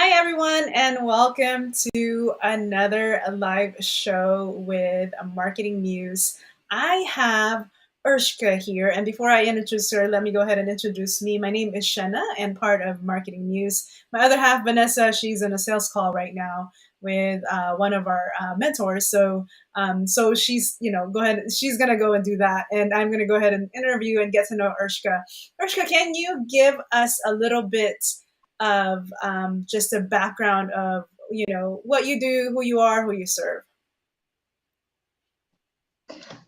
Hi, everyone, and welcome to another live show with a Marketing Muse. I have Urshka here, and before I introduce her, let me go ahead and introduce me. My name is Shanna, and part of Marketing Muse. My other half, Vanessa, she's in a sales call right now with one of our mentors. So she's, go ahead. She's gonna go and do that, and I'm gonna go ahead and interview and get to know Urshka. Urshka, can you give us a little bit of just a background of what you do, who you are, who you serve?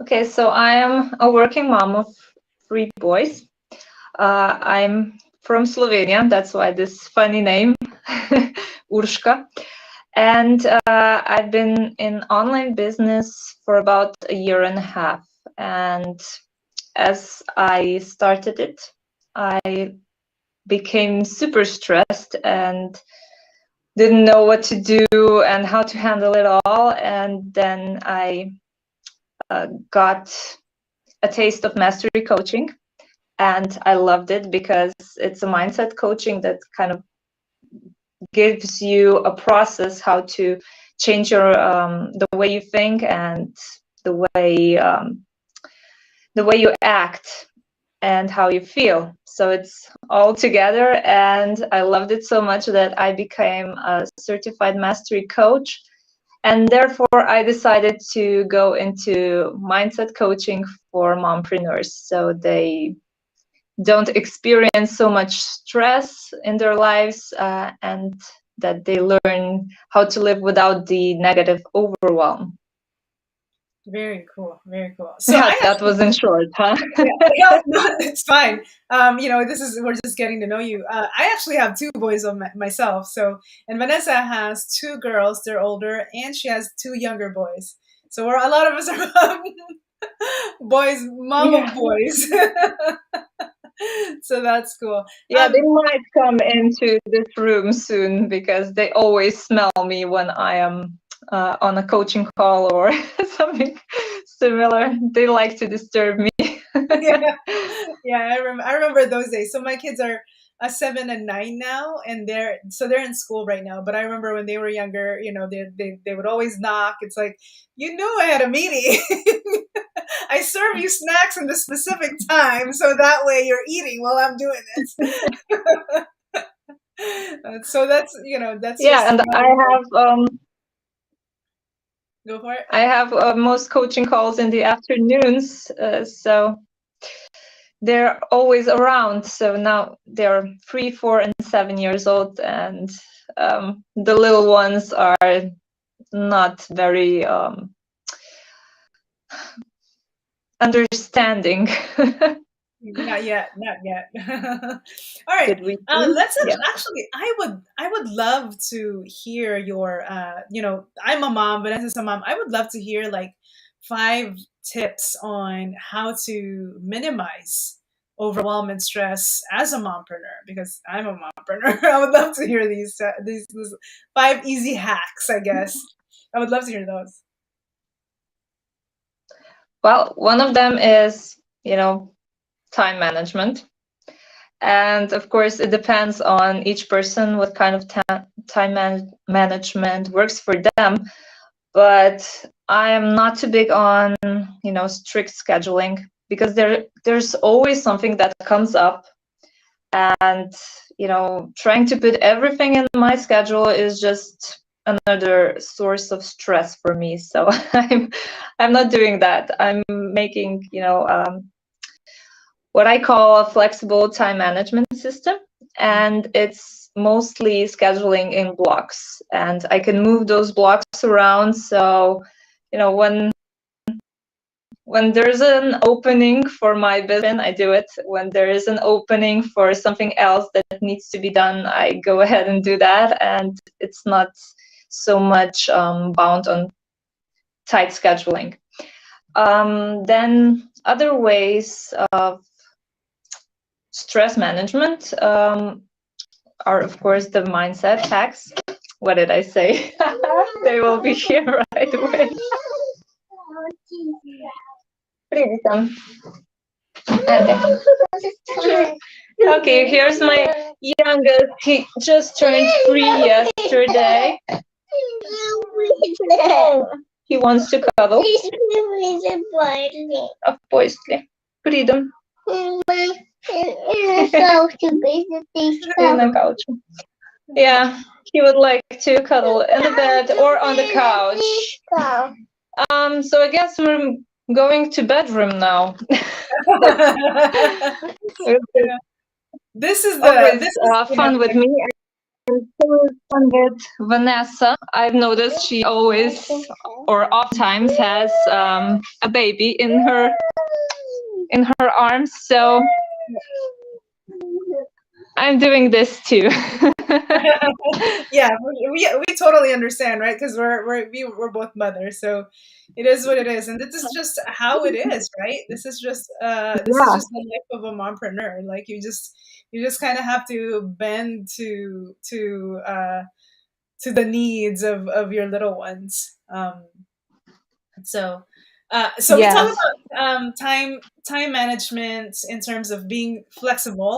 Okay, so I am a working mom of 3 boys. I'm from Slovenia, that's why this funny name, Urska. And I've been in online business for about a year and a half. And as I started it, I became super stressed and didn't know what to do and how to handle it all. And then I got a taste of mastery coaching, and I loved it because it's a mindset coaching that kind of gives you a process how to change your the way you think and the way you act and how you feel. So it's all together, and I loved it so much that I became a certified mastery coach. And therefore, I decided to go into mindset coaching for mompreneurs so they don't experience so much stress in their lives and that they learn how to live without the negative overwhelm. Very cool, very cool. So yeah, that was in short, huh? No, it's fine. We're just getting to know you. I actually have 2 boys of myself. And Vanessa has 2 girls. They're older, and she has 2 younger boys. So a lot of us are boys, mom of boys. So that's cool. Yeah, they might come into this room soon because they always smell me when I am on a coaching call or something similar. They like to disturb me. Yeah, I remember those days. So my kids are 7 and 9 now, and they're in school right now. But I remember when they were younger, they would always knock. It's like, I had a meeting. I serve you snacks in the specific time, so that way you're eating while I'm doing this. So that's yeah, and I have go for it. I have most coaching calls in the afternoons, so they're always around. So now they're 3, 4, and 7 years old, and the little ones are not very understanding. Not yet. All right. Did we Let's yeah. actually. I would love to hear your. I'm a mom, but as a mom, I would love to hear like 5 tips on how to minimize overwhelm and stress as a mompreneur, because I'm a mompreneur. I would love to hear these 5 easy hacks, I guess. I would love to hear those. Well, one of them is, time management. And of course, it depends on each person what kind of time management works for them. But I am not too big on, strict scheduling because there's always something that comes up. And, trying to put everything in my schedule is just another source of stress for me. So I'm not doing that. I'm making, what I call a flexible time management system, and it's mostly scheduling in blocks, and I can move those blocks around. So, when there's an opening for my business, I do it. When there is an opening for something else that needs to be done, I go ahead and do that, and it's not so much bound on tight scheduling. Then other ways of stress management are, of course, the mindset hacks. What did I say? They will be here right away. Okay. Okay, here's my youngest. He just turned 3 yesterday. He wants to cuddle. Обоислі. Freedom. На couch. Yeah, he would like to cuddle in the bed or on the couch. So I guess we're going to bedroom now. This is Always this is fun with me. And so fun with Vanessa. I've noticed she always or oftentimes has a baby in her arms. So I'm doing this too. Yeah, we totally understand, right? Because we're both mothers, so it is what it is, and this is just how it is, right? This is just Yeah. the life of a mompreneur. Like you just kind of have to bend to the needs of your little ones. So so we talk Yes. about time management in terms of being flexible.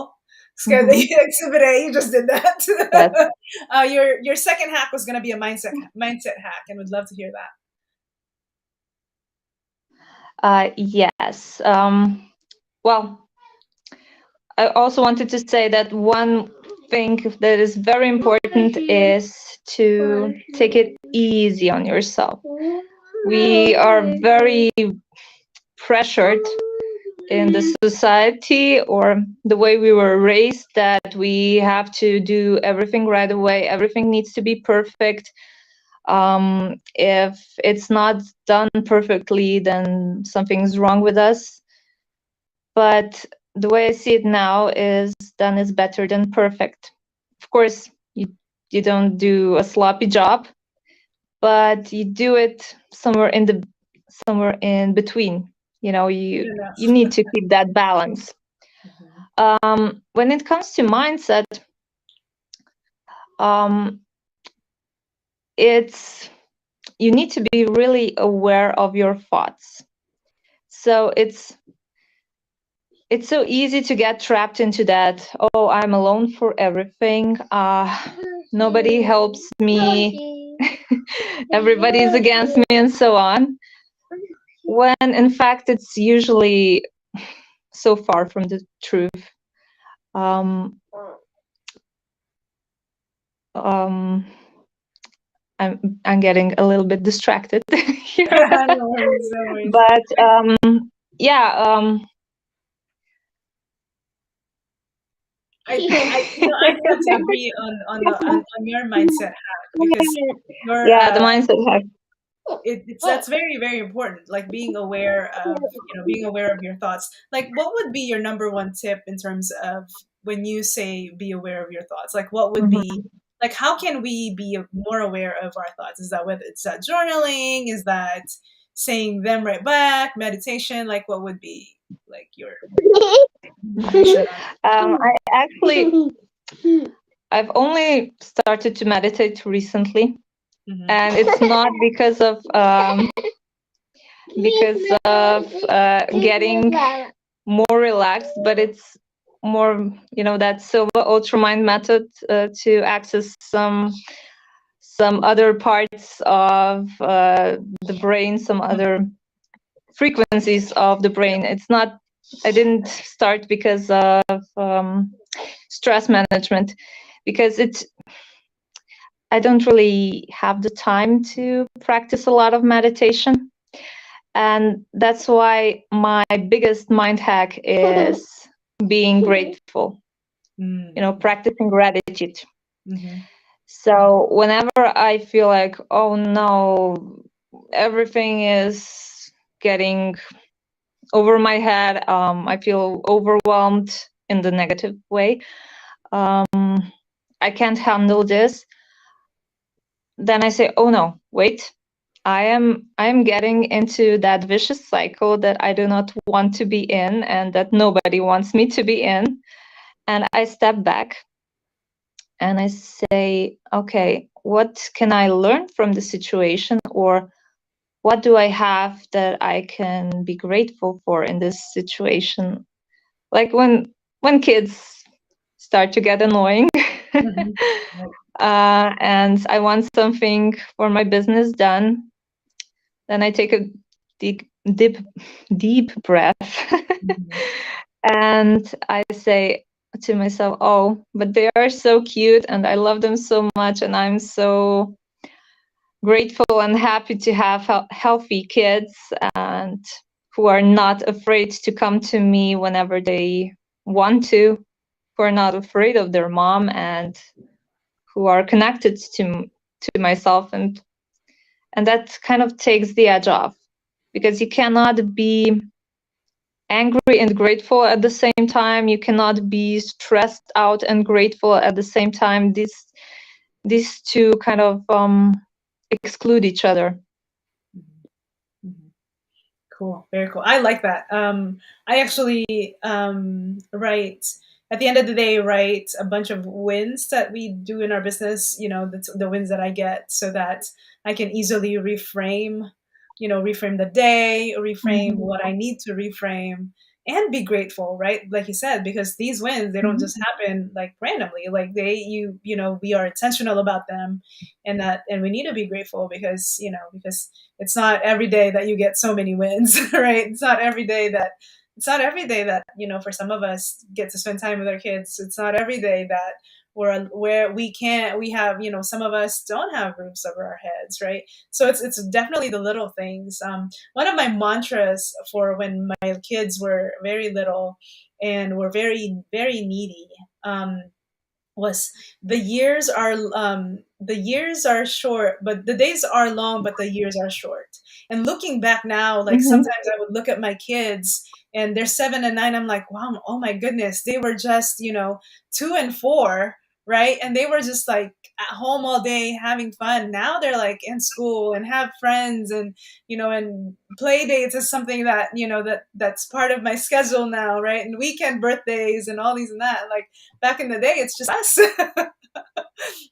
Mhm. Exhibit A, you just did that. Yes. Your second hack was going to be a mindset hack, and would love to hear Yes. Well, I also wanted to say that one thing that is very important is to take it easy on yourself. We are very pressured in the society or the way we were raised that we have to do everything right away. Everything needs to be perfect. If it's not done perfectly, then something's wrong with us. But the way I see it now is done is better than perfect. Of course, you don't do a sloppy job, but you do it somewhere in between. You know, you that. need to keep that balance. When it comes to mindset, it's you need to be really aware of your thoughts. So it's so easy to get trapped into that. Oh, I'm alone for everything. Nobody helps me. Everybody's against me, and so on. When in fact it's usually so far from the truth. I'm getting a little bit distracted here. No worries, no worries. But yeah. I have to agree on your mindset hack because your Yeah, the mindset hack. that's very very important. Like being aware of being aware of your thoughts. Like what would be your number one tip in terms of when you say be aware of your thoughts? Like what would be Mhm. like how can we be more aware of our thoughts? Is that whether it's that journaling? Is that saying them right back? Meditation? Like what would be like your recommendation on I actually I've only started to meditate recently, Mhm. and it's not because of getting more relaxed, but it's more that Silva Ultramind method to access some other parts of the brain, some other frequencies of the brain. It's not. I didn't start because of stress management, because I don't really have the time to practice a lot of meditation. And that's why my biggest mind hack is being grateful, practicing gratitude. Mhm. So whenever I feel like, oh no, everything is getting over my head, I feel overwhelmed in the negative way, I can't handle this, then I say, oh no, wait, I am getting into that vicious cycle that I do not want to be in and that nobody wants me to be in. And I step back and I say, okay, what can I learn from the situation, or what do I have that I can be grateful for in this situation? Like when kids start to get annoying. Mhm. Right. And I want something for my business done. Then I take a deep breath Mhm. and I say to myself, oh, but they are so cute and I love them so much, and I'm so grateful and happy to have healthy kids and who are not afraid to come to me whenever they want to, who are not afraid of their mom, and who are connected to myself, and that kind of takes the edge off, because you cannot be angry and grateful at the same time. You cannot be stressed out and grateful at the same time. These two kind of exclude each other. Mhm. Mhm. Cool. Very cool. I like that. I actually write at the end of the day, write a bunch of wins that we do in our business, the wins that I get, so that I can easily reframe, reframe the day, reframe Mhm. what I need to reframe, and be grateful, right? Like you said, because these wins, they don't Mhm. just happen like randomly. Like we are intentional about them, and we need to be grateful because it's not every day that you get so many wins, right? It's not every day that for some of us get to spend time with our kids. It's not every day that where we have some of us don't have roofs over our heads, right? So it's definitely the little things. One of my mantras for when my kids were very little and were very very needy, was the years are short, but the days are long, but the years are short. And looking back now, like Mhm. sometimes I would look at my kids and they're 7 and 9. I'm like, wow, oh my goodness, they were just 2 and 4, right? And they were just like at home all day having fun. Now they're like in school and have friends, and play dates is something that that's part of my schedule now, right? And weekend birthdays and all these and that. Like back in the day, it's just us.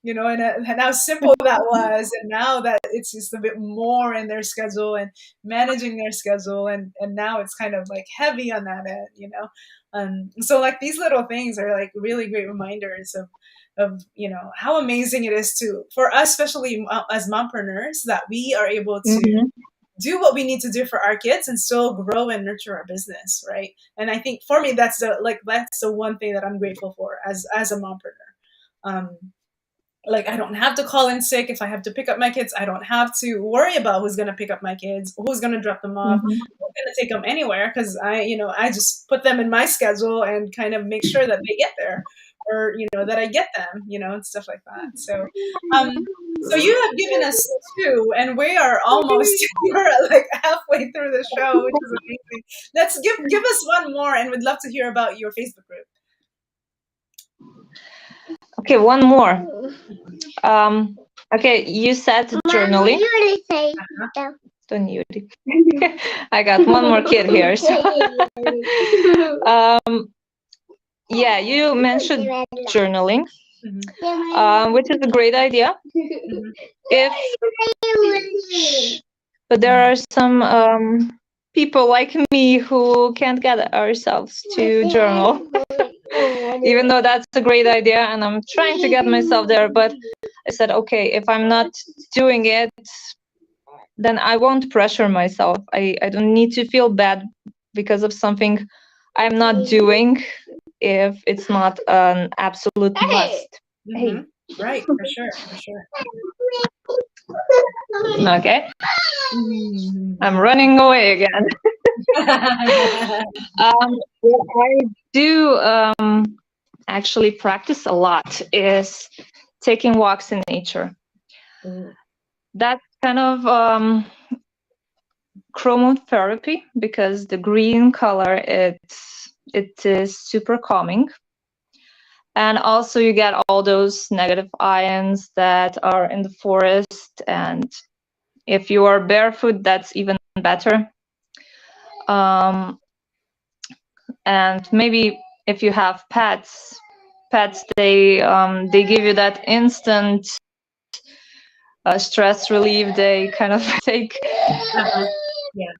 And how simple that was, and now that it's just a bit more in their schedule and managing their schedule, and now it's kind of like heavy on that end. So like these little things are like really great reminders of how amazing it is to for us, especially as mompreneurs, that we are able to Mhm. do what we need to do for our kids and still grow and nurture our business, right? And I think for me, that's the one thing that I'm grateful for as a mompreneur. um like I don't have to call in sick if I have to pick up my kids. I don't have to worry about who's going to pick up my kids, who's going to drop them off, Mhm. who's going to take them anywhere, because I just put them in my schedule and kind of make sure that they get there, or that I get them, and stuff like that. So you have given us two, and we are almost we're like halfway through the show, which is amazing. Let's give us one more, and we'd love to hear about your Facebook group. Okay, one more. Um, okay, you said journaling. Don't Yuri. I got one more kid here. So. Yeah, you mentioned journaling, which is a great idea. Mhm. If But there are some people like me who can't get ourselves to journal, even though that's a great idea, and I'm trying to get myself there. But I said, okay, if I'm not doing it, then I won't pressure myself. I don't need to feel bad because of something I'm not doing if it's not an absolute must. Hey. Mhm. Right, for sure, for sure. Okay, Mhm. I'm running away again. What I do actually practice a lot is taking walks in nature. Ooh. That's kind of chromotherapy, because the green color it is super calming, and also you get all those negative ions that are in the forest, and if you are barefoot, that's even better. And maybe if you have pets, they give you that instant stress relief. They kind of take. Uh-huh. Yeah.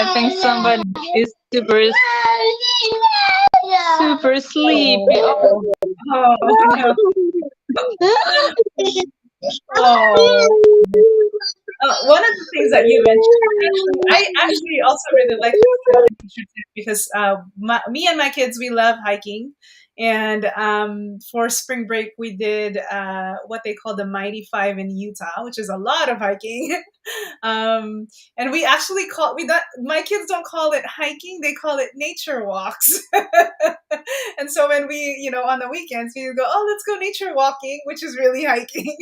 I think somebody is super super sleepy. Oh, Oh, no. Oh. One of the things that you mentioned, I actually also really like this kind of nature tip because me and my kids, we love hiking. And for spring break, we did what they call the Mighty Five in Utah, which is a lot of hiking. And we actually call we don't my kids don't call it hiking; they call it nature walks. And so when we, on the weekends, we go, oh, let's go nature walking, which is really hiking.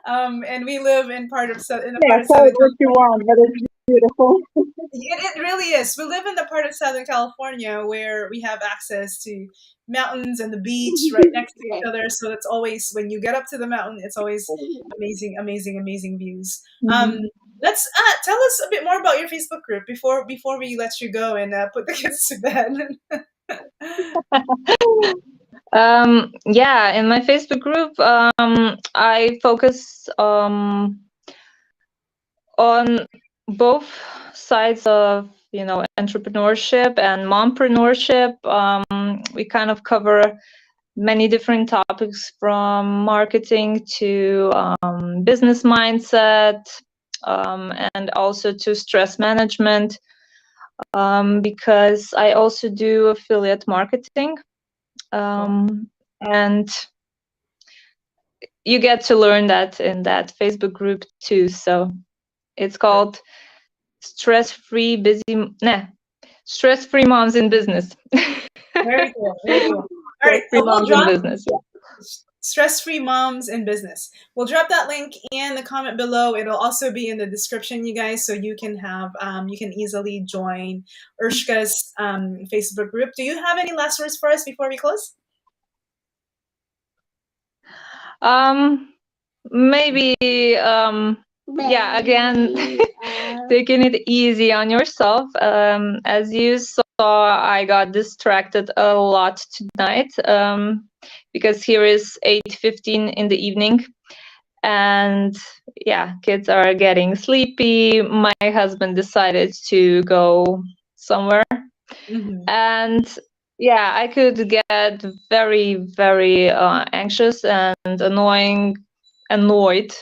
And we live in a Yeah, part of call Southern it what you want, but it's beautiful. it really is. We live in the part of Southern California where we have access to mountains and the beach right next to each other. So it's always, when you get up to the mountain, it's always amazing, amazing, amazing views. Um, Mhm. let's tell us a bit more about your Facebook group before we let you go and put the kids to bed. Yeah, in my Facebook group, I focus on both sides of entrepreneurship and mompreneurship. We kind of cover many different topics from marketing to business mindset, and also to stress management, because I also do affiliate marketing. And you get to learn that in that Facebook group too. So it's called stress-free stress-free moms in business. Very cool. Very cool. All right. Stress-free We'll moms in drop business. Yeah. Stress-free moms in business. We'll drop that link in the comment below. It'll also be in the description, you guys, so you can you can easily join Urshka's Facebook group. Do you have any last words for us before we close? Maybe yeah, again, taking it easy on yourself. As you saw, I got distracted a lot tonight, because here is 8:15 in the evening, and yeah, kids are getting sleepy. My husband decided to go somewhere, and yeah, I could get very, very anxious and annoyed,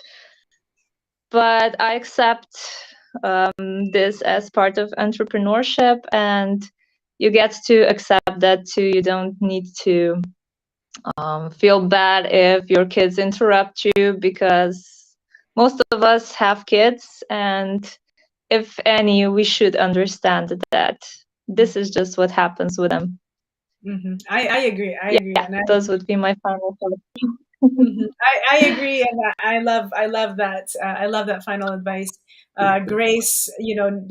but I accept this as part of entrepreneurship, and you get to accept that too. You don't need to feel bad if your kids interrupt you, because most of us have kids, and if any, we should understand that this is just what happens with them. I agree. I agree. Yeah, And those would be my final thoughts. I agree, and I love that. I love that final advice. Grace,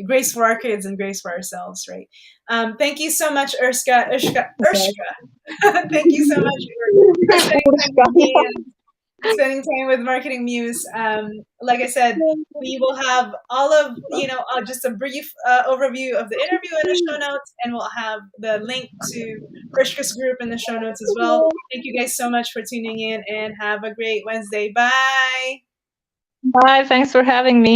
grace for our kids and grace for ourselves, right? Thank you so much, Urshka. Thank you so much for spending time with me and spending time with Marketing Muse. Like I said, we will have all of just a brief overview of the interview in the show notes, and we'll have the link to Urshka's group in the show notes as well. Thank you guys so much for tuning in, and have a great Wednesday. Bye. Bye. Thanks for having me.